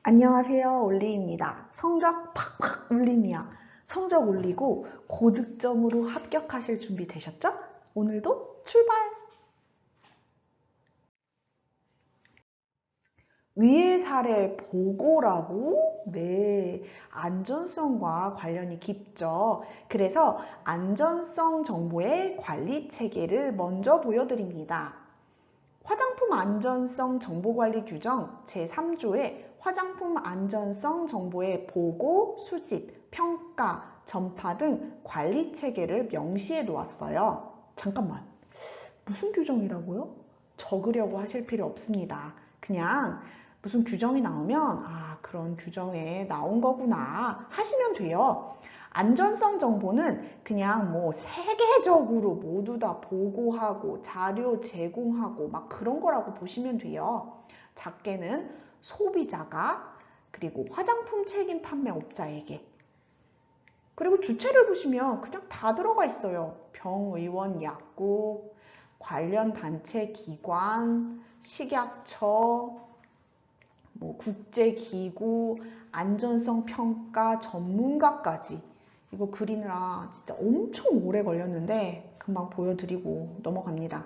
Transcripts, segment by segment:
안녕하세요, 올리입니다. 성적 팍팍 올림이야. 성적 올리고 고득점으로 합격하실 준비 되셨죠? 오늘도 출발! 위의 사례 보고라고? 네, 안전성과 관련이 깊죠. 그래서 안전성 정보의 관리 체계를 먼저 보여드립니다. 화장품 안전성 정보관리 규정 제3조에 화장품 안전성 정보의 보고, 수집, 평가, 전파 등 관리 체계를 명시해 놓았어요. 잠깐만, 무슨 규정이라고요? 적으려고 하실 필요 없습니다. 그냥 무슨 규정이 나오면 그런 규정에 나온 거구나 하시면 돼요. 안전성 정보는 그냥 뭐 세계적으로 모두 다 보고하고 자료 제공하고 막 그런 거라고 보시면 돼요. 작게는 소비자가, 그리고 화장품 책임 판매업자에게, 그리고 주체를 보시면 그냥 다 들어가 있어요. 병의원 약국, 관련 단체 기관, 식약처, 뭐 국제기구, 안전성 평가 전문가까지. 이거 그리느라 진짜 엄청 오래 걸렸는데 금방 보여드리고 넘어갑니다.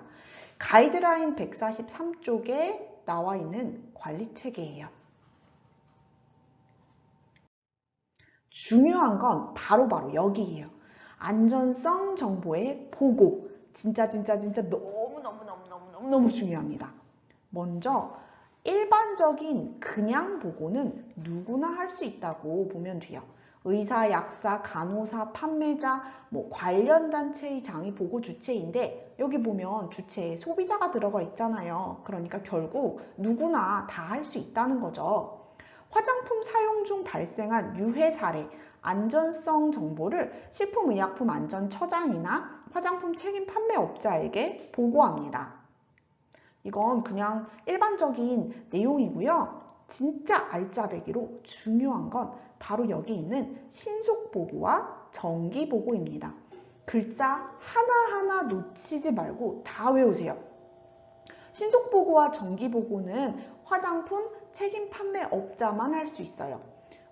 가이드라인 143쪽에 나와 있는 관리 체계예요. 중요한 건 바로 여기예요. 안전성 정보의 보고. 진짜 너무 중요합니다. 먼저 일반적인 그냥 보고는 누구나 할 수 있다고 보면 돼요. 의사, 약사, 간호사, 판매자, 뭐 관련 단체의 장이 보고 주체인데 여기 보면 주체에 소비자가 들어가 있잖아요. 그러니까 결국 누구나 다 할 수 있다는 거죠. 화장품 사용 중 발생한 유해 사례, 안전성 정보를 식품의약품안전처장이나 화장품 책임 판매업자에게 보고합니다. 이건 그냥 일반적인 내용이고요. 진짜 알짜배기로 중요한 건 바로 여기 있는 신속보고와 정기보고입니다. 글자 하나하나 놓치지 말고 다 외우세요. 신속보고와 정기보고는 화장품 책임 판매업자만 할 수 있어요.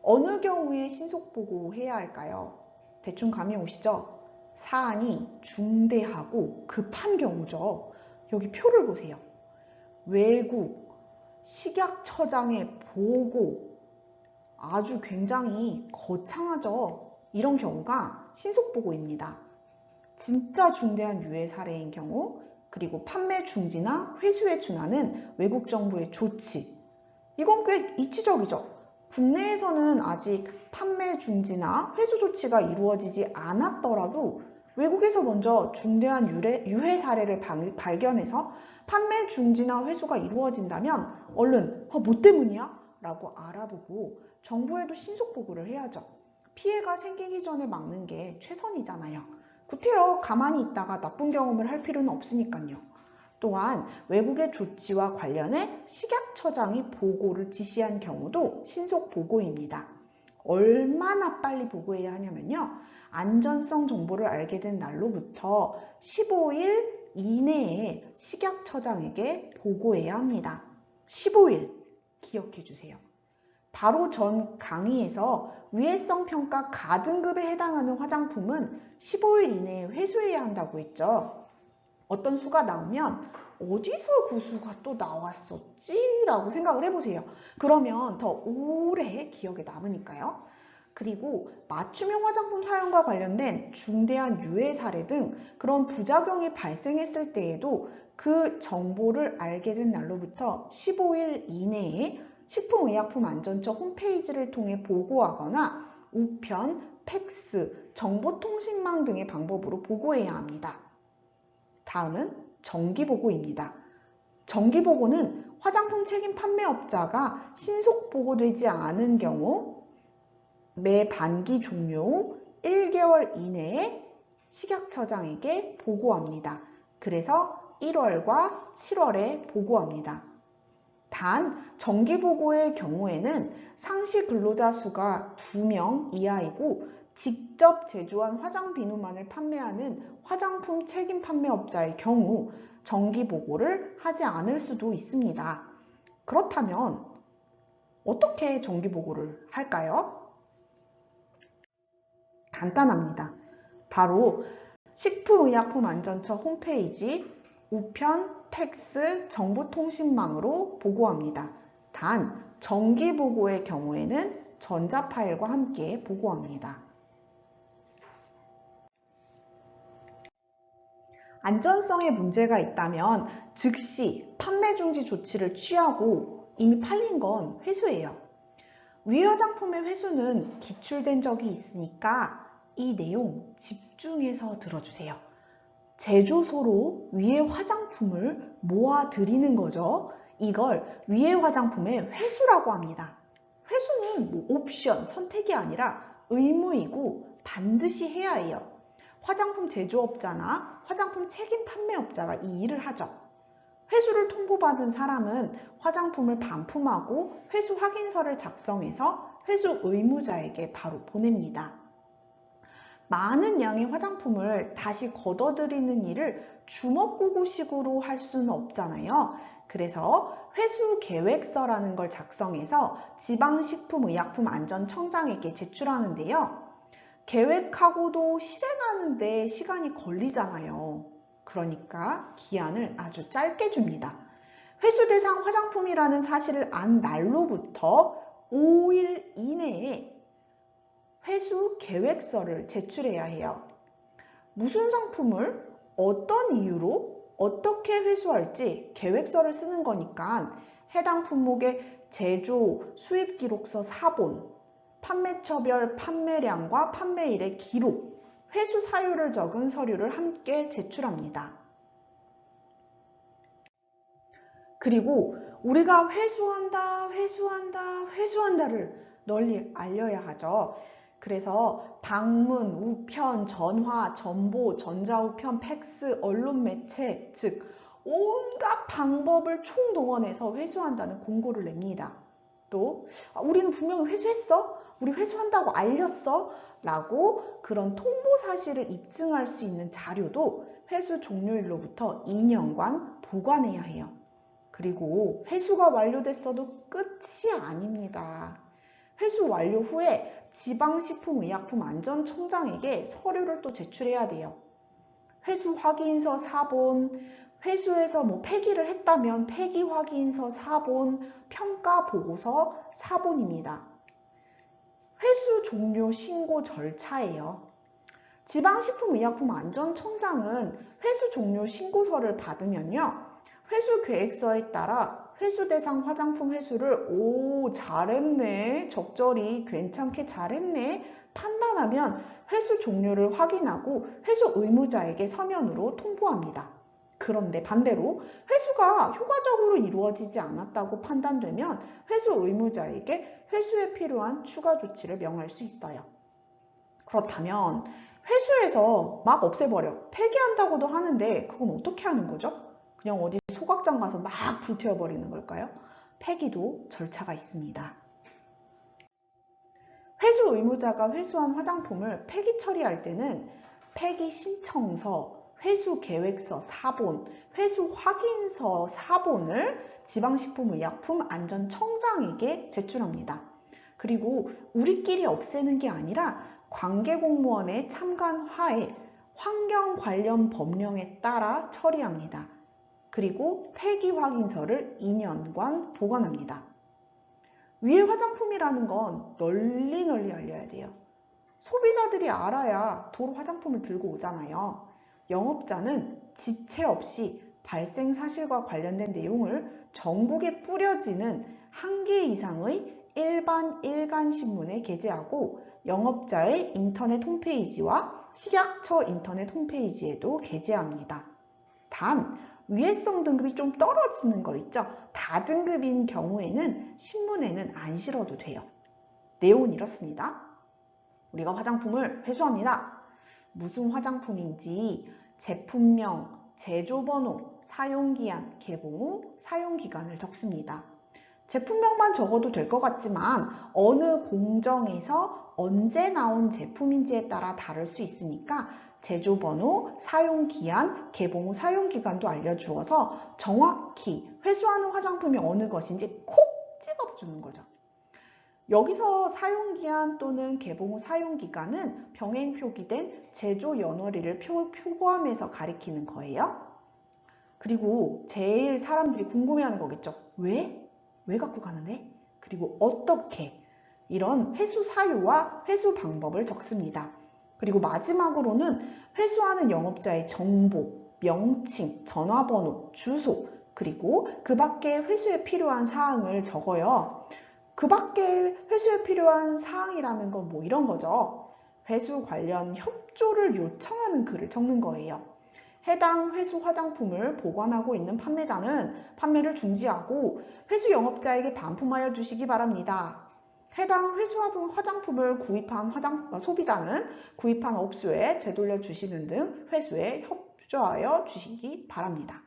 어느 경우에 신속보고 해야 할까요? 대충 감이 오시죠? 사안이 중대하고 급한 경우죠. 여기 표를 보세요. 외국, 식약처장의 보고, 아주 굉장히 거창하죠. 이런 경우가 신속보고입니다. 진짜 중대한 유해 사례인 경우, 그리고 판매 중지나 회수에 준하는 외국 정부의 조치. 이건 꽤 이치적이죠. 국내에서는 아직 판매 중지나 회수 조치가 이루어지지 않았더라도 외국에서 먼저 중대한 유해 사례를 발견해서 판매 중지나 회수가 이루어진다면 얼른 뭐 때문이야? 라고 알아보고 정부에도 신속 보고를 해야죠. 피해가 생기기 전에 막는 게 최선이잖아요. 구태여 가만히 있다가 나쁜 경험을 할 필요는 없으니까요. 또한 외국의 조치와 관련해 식약처장이 보고를 지시한 경우도 신속 보고입니다. 얼마나 빨리 보고해야 하냐면요. 안전성 정보를 알게 된 날로부터 15일 이내에 식약처장에게 보고해야 합니다. 15일 기억해 주세요. 바로 전 강의에서 위해성 평가 가등급에 해당하는 화장품은 15일 이내에 회수해야 한다고 했죠. 어떤 수가 나오면 어디서 그 수가 또 나왔었지? 라고 생각을 해보세요. 그러면 더 오래 기억에 남으니까요. 그리고 맞춤형 화장품 사용과 관련된 중대한 유해 사례 등 그런 부작용이 발생했을 때에도 그 정보를 알게 된 날로부터 15일 이내에 식품의약품안전처 홈페이지를 통해 보고하거나 우편, 팩스, 정보통신망 등의 방법으로 보고해야 합니다. 다음은 정기보고입니다. 정기보고는 화장품 책임 판매업자가 신속 보고되지 않은 경우 매 반기 종료 후 1개월 이내에 식약처장에게 보고합니다. 그래서 1월과 7월에 보고합니다. 단 정기보고의 경우에는 상시 근로자 수가 2명 이하이고 직접 제조한 화장 비누만을 판매하는 화장품 책임 판매업자의 경우 정기보고를 하지 않을 수도 있습니다. 그렇다면 어떻게 정기보고를 할까요? 간단합니다. 바로 식품의약품안전처 홈페이지 우편, 팩스, 정보통신망으로 보고합니다. 단, 정기보고의 경우에는 전자파일과 함께 보고합니다. 안전성에 문제가 있다면 즉시 판매 중지 조치를 취하고 이미 팔린 건 회수예요. 위 화장품의 회수는 기출된 적이 있으니까 이 내용 집중해서 들어주세요. 제조소로 위의 화장품을 모아 드리는 거죠. 이걸 위의 화장품의 회수라고 합니다. 회수는 뭐 옵션, 선택이 아니라 의무이고 반드시 해야 해요. 화장품 제조업자나 화장품 책임 판매업자가 이 일을 하죠. 회수를 통보받은 사람은 화장품을 반품하고 회수 확인서를 작성해서 회수 의무자에게 바로 보냅니다. 많은 양의 화장품을 다시 걷어들이는 일을 주먹구구식으로 할 수는 없잖아요. 그래서 회수 계획서라는 걸 작성해서 지방식품의약품안전청장에게 제출하는데요. 계획하고도 실행하는데 시간이 걸리잖아요. 그러니까 기한을 아주 짧게 줍니다. 회수 대상 화장품이라는 사실을 안 날로부터 5일 이내에 회수 계획서를 제출해야 해요. 무슨 상품을 어떤 이유로 어떻게 회수할지 계획서를 쓰는 거니까 해당 품목의 제조, 수입 기록서 4본, 판매처별 판매량과 판매일의 기록, 회수 사유를 적은 서류를 함께 제출합니다. 그리고 우리가 회수한다를 널리 알려야 하죠. 그래서 방문, 우편, 전화, 전보, 전자우편, 팩스, 언론 매체, 즉 온갖 방법을 총동원해서 회수한다는 공고를 냅니다. 또 우리는 분명히 회수했어? 우리 회수한다고 알렸어? 라고 그런 통보 사실을 입증할 수 있는 자료도 회수 종료일로부터 2년간 보관해야 해요. 그리고 회수가 완료됐어도 끝이 아닙니다. 회수 완료 후에 지방식품의약품안전청장에게 서류를 또 제출해야 돼요. 회수 확인서 4본, 회수해서 폐기를 했다면 폐기 확인서 4본, 평가 보고서 4본입니다. 회수 종료 신고 절차예요. 지방식품의약품안전청장은 회수 종료 신고서를 받으면요. 회수 계획서에 따라 회수 대상 화장품 회수를 잘했네, 적절히 괜찮게 잘했네 판단하면 회수 종료를 확인하고 회수 의무자에게 서면으로 통보합니다. 그런데 반대로 회수가 효과적으로 이루어지지 않았다고 판단되면 회수 의무자에게 회수에 필요한 추가 조치를 명할 수 있어요. 그렇다면 회수해서 막 없애버려, 폐기한다고도 하는데 그건 어떻게 하는 거죠? 그냥 어디 소각장 가서 막 불태워버리는 걸까요? 폐기도 절차가 있습니다. 회수 의무자가 회수한 화장품을 폐기 처리할 때는 폐기 신청서, 회수 계획서 4본, 회수 확인서 4본을 지방식품의약품안전청장에게 제출합니다. 그리고 우리끼리 없애는 게 아니라 관계공무원의 참관하에 환경 관련 법령에 따라 처리합니다. 그리고 폐기 확인서를 2년간 보관합니다. 위의 화장품이라는 건 널리 알려야 돼요. 소비자들이 알아야 도로 화장품을 들고 오잖아요. 영업자는 지체 없이 발생 사실과 관련된 내용을 전국에 뿌려지는 1개 이상의 일반 일간신문에 게재하고 영업자의 인터넷 홈페이지와 식약처 인터넷 홈페이지에도 게재합니다. 단, 위해성 등급이 좀 떨어지는 거 있죠? 다등급인 경우에는 신문에는 안 실어도 돼요. 내용은 이렇습니다. 우리가 화장품을 회수합니다. 무슨 화장품인지 제품명, 제조번호, 사용기한, 개봉 후 사용기간을 적습니다. 제품명만 적어도 될 것 같지만 어느 공정에서 언제 나온 제품인지에 따라 다를 수 있으니까 제조번호, 사용기한, 개봉 후 사용기간도 알려주어서 정확히 회수하는 화장품이 어느 것인지 콕 찍어주는 거죠. 여기서 사용기한 또는 개봉 후 사용기간은 병행 표기된 제조 연월일을 포함해서 가리키는 거예요. 그리고 제일 사람들이 궁금해하는 거겠죠. 왜? 왜 갖고 가는데? 그리고 어떻게? 이런 회수 사유와 회수 방법을 적습니다. 그리고 마지막으로는 회수하는 영업자의 정보, 명칭, 전화번호, 주소, 그리고 그 밖에 회수에 필요한 사항을 적어요. 그 밖에 회수에 필요한 사항이라는 건 뭐 이런 거죠. 회수 관련 협조를 요청하는 글을 적는 거예요. 해당 회수 화장품을 보관하고 있는 판매자는 판매를 중지하고 회수 영업자에게 반품하여 주시기 바랍니다. 해당 회수 화장품을 구입한 소비자는 구입한 업소에 되돌려 주시는 등 회수에 협조하여 주시기 바랍니다.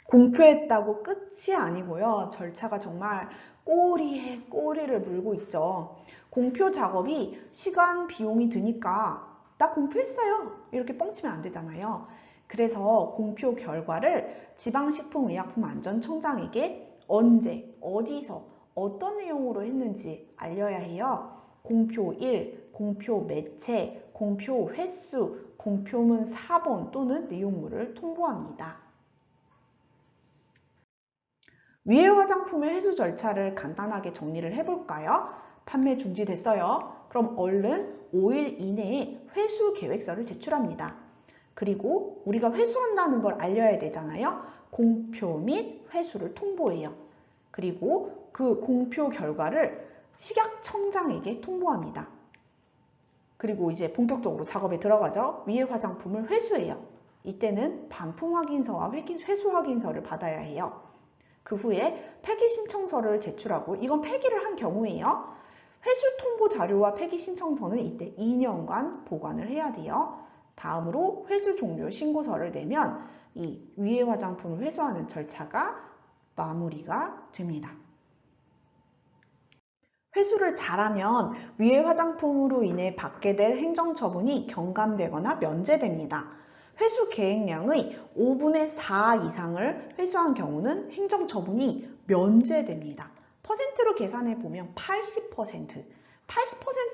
공표했다고 끝이 아니고요. 절차가 정말 꼬리에 꼬리를 물고 있죠. 공표 작업이 시간, 비용이 드니까 나 공표했어요. 이렇게 뻥치면 안 되잖아요. 그래서 공표 결과를 지방식품의약품안전청장에게 언제, 어디서, 어떤 내용으로 했는지 알려야 해요. 공표일, 공표 매체, 공표 횟수, 공표문 사본 또는 내용물을 통보합니다. 위의 화장품의 회수 절차를 간단하게 정리를 해볼까요? 판매 중지됐어요. 그럼 얼른 5일 이내에 회수 계획서를 제출합니다. 그리고 우리가 회수한다는 걸 알려야 되잖아요. 공표 및 회수를 통보해요. 그리고 그 공표 결과를 식약청장에게 통보합니다. 그리고 이제 본격적으로 작업에 들어가죠. 위의 화장품을 회수해요. 이때는 반품 확인서와 회수 확인서를 받아야 해요. 그 후에 폐기 신청서를 제출하고 이건 폐기를 한 경우에요. 회수 통보 자료와 폐기 신청서는 이때 2년간 보관을 해야 돼요. 다음으로 회수 종료 신고서를 내면 이 위의 화장품을 회수하는 절차가 마무리가 됩니다. 회수를 잘하면 위의 화장품으로 인해 받게 될 행정처분이 경감되거나 면제됩니다. 회수 계획량의 5분의 4 이상을 회수한 경우는 행정처분이 면제됩니다. 퍼센트로 계산해 보면 80%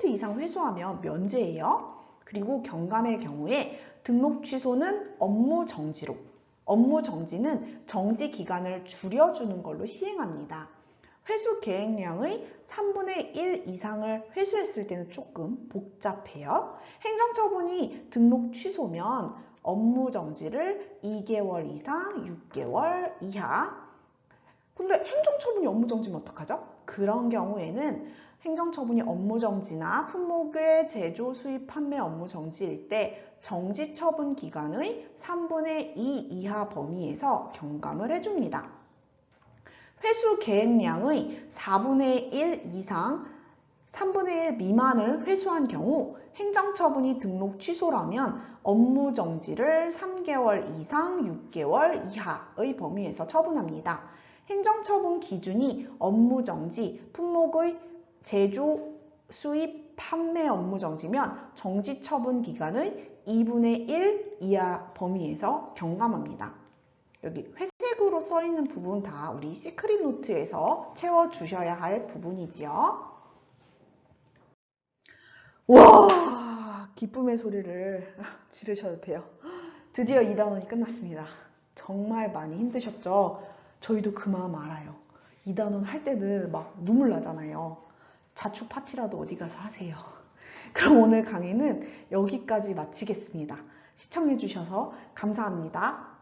이상 회수하면 면제예요. 그리고 경감의 경우에 등록 취소는 업무 정지로, 업무 정지는 정지 기간을 줄여주는 걸로 시행합니다. 회수 계획량의 3분의 1 이상을 회수했을 때는 조금 복잡해요. 행정처분이 등록 취소면 업무 정지를 2개월 이상 6개월 이하. 근데 행정처분이 업무 정지면 어떡하죠? 그런 경우에는 행정처분이 업무 정지나 품목의 제조, 수입, 판매 업무 정지일 때 정지 처분 기간의 3분의 2 이하 범위에서 경감을 해줍니다. 회수 계획량의 4분의 1 이상 3분의 1 미만을 회수한 경우 행정처분이 등록 취소라면 업무 정지를 3개월 이상 6개월 이하의 범위에서 처분합니다. 행정처분 기준이 업무 정지, 품목의 제조, 수입, 판매 업무 정지면 정지 처분 기간의 2분의 1 이하 범위에서 경감합니다. 여기 회색으로 써 있는 부분 다 우리 시크릿 노트에서 채워주셔야 할 부분이지요. 와, 기쁨의 소리를 지르셔도 돼요. 드디어 2단원이 끝났습니다. 정말 많이 힘드셨죠? 저희도 그 마음 알아요. 2단원 할 때는 막 눈물 나잖아요. 자축 파티라도 어디 가서 하세요. 그럼 오늘 강의는 여기까지 마치겠습니다. 시청해주셔서 감사합니다.